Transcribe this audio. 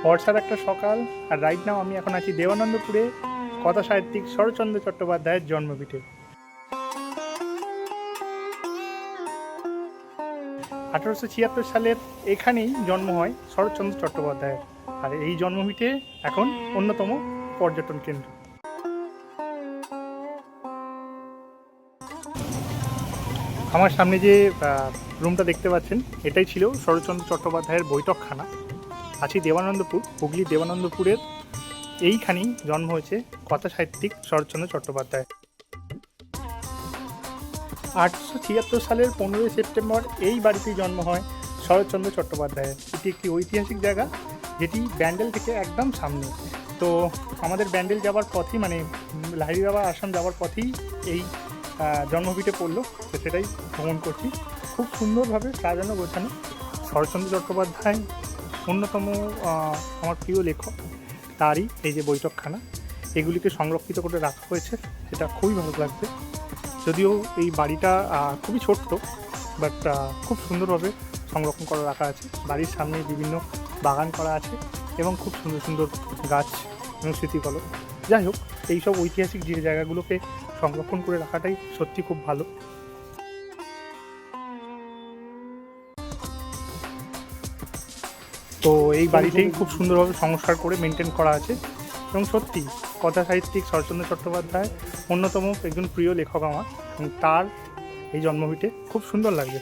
বর্ষার একটা সকাল, আর রাইট নাও আমি এখন আছি দেবানন্দপুরে কথা সাহিত্যিক শরৎচন্দ্র চট্টোপাধ্যায়ের জন্মভিটে। 1876 সালের এখানেই জন্ম হয় শরৎচন্দ্র চট্টোপাধ্যায়ের, আর এই জন্মভিটে এখন অন্যতম পর্যটন কেন্দ্র। আমার সামনে যে রুমটা দেখতে পাচ্ছেন, এটাই ছিল শরৎচন্দ্র চট্টোপাধ্যায়ের বৈঠকখানা। আছি দেবানন্দপুর, হুগলি দেবানন্দপুরের এইখানেই জন্ম হয়েছে কথা সাহিত্যিক শরৎচন্দ্র চট্টোপাধ্যায়। 1876 সালের 15ই সেপ্টেম্বর এই বাড়িতেই জন্ম হয় শরৎচন্দ্র চট্টোপাধ্যায়ের। এটি একটি ঐতিহাসিক জায়গা, যেটি ব্যান্ডেল থেকে একদম সামনে। তো আমাদের ব্যান্ডেল যাওয়ার পথেই, মানে লাহিড়ী বাবা আশ্রম যাওয়ার পথেই এই জন্মভিটে পড়লো, তো সেটাই ভ্রমণ করছি। খুব সুন্দরভাবে সাজানো গোছানো। শরৎচন্দ্র চট্টোপাধ্যায় অন্যতম আমার প্রিয় লেখক, তারই এই যে বৈঠকখানা, এগুলিকে সংরক্ষিত করে রাখা হয়েছে, সেটা খুবই ভালো লাগছে। যদিও এই বাড়িটা খুবই ছোট্ট, বাট খুব সুন্দরভাবে সংরক্ষণ করে রাখা আছে। বাড়ির সামনে বিভিন্ন বাগান করা আছে এবং খুব সুন্দর সুন্দর গাছ এবং স্মৃতিফলক। যাই হোক, এইসব ঐতিহাসিক যে জায়গাগুলোকে সংরক্ষণ করে রাখাটাই সত্যি খুব ভালো। তো এই বাড়িতেই খুব সুন্দরভাবে সংস্কার করে মেনটেন করা আছে, এবং সত্যি কথা সাহিত্যিক শরৎচন্দ্র চট্টোপাধ্যায় অন্যতম একজন প্রিয় লেখক আমার, এবং তার এই জন্মভিটে খুব সুন্দর লাগে।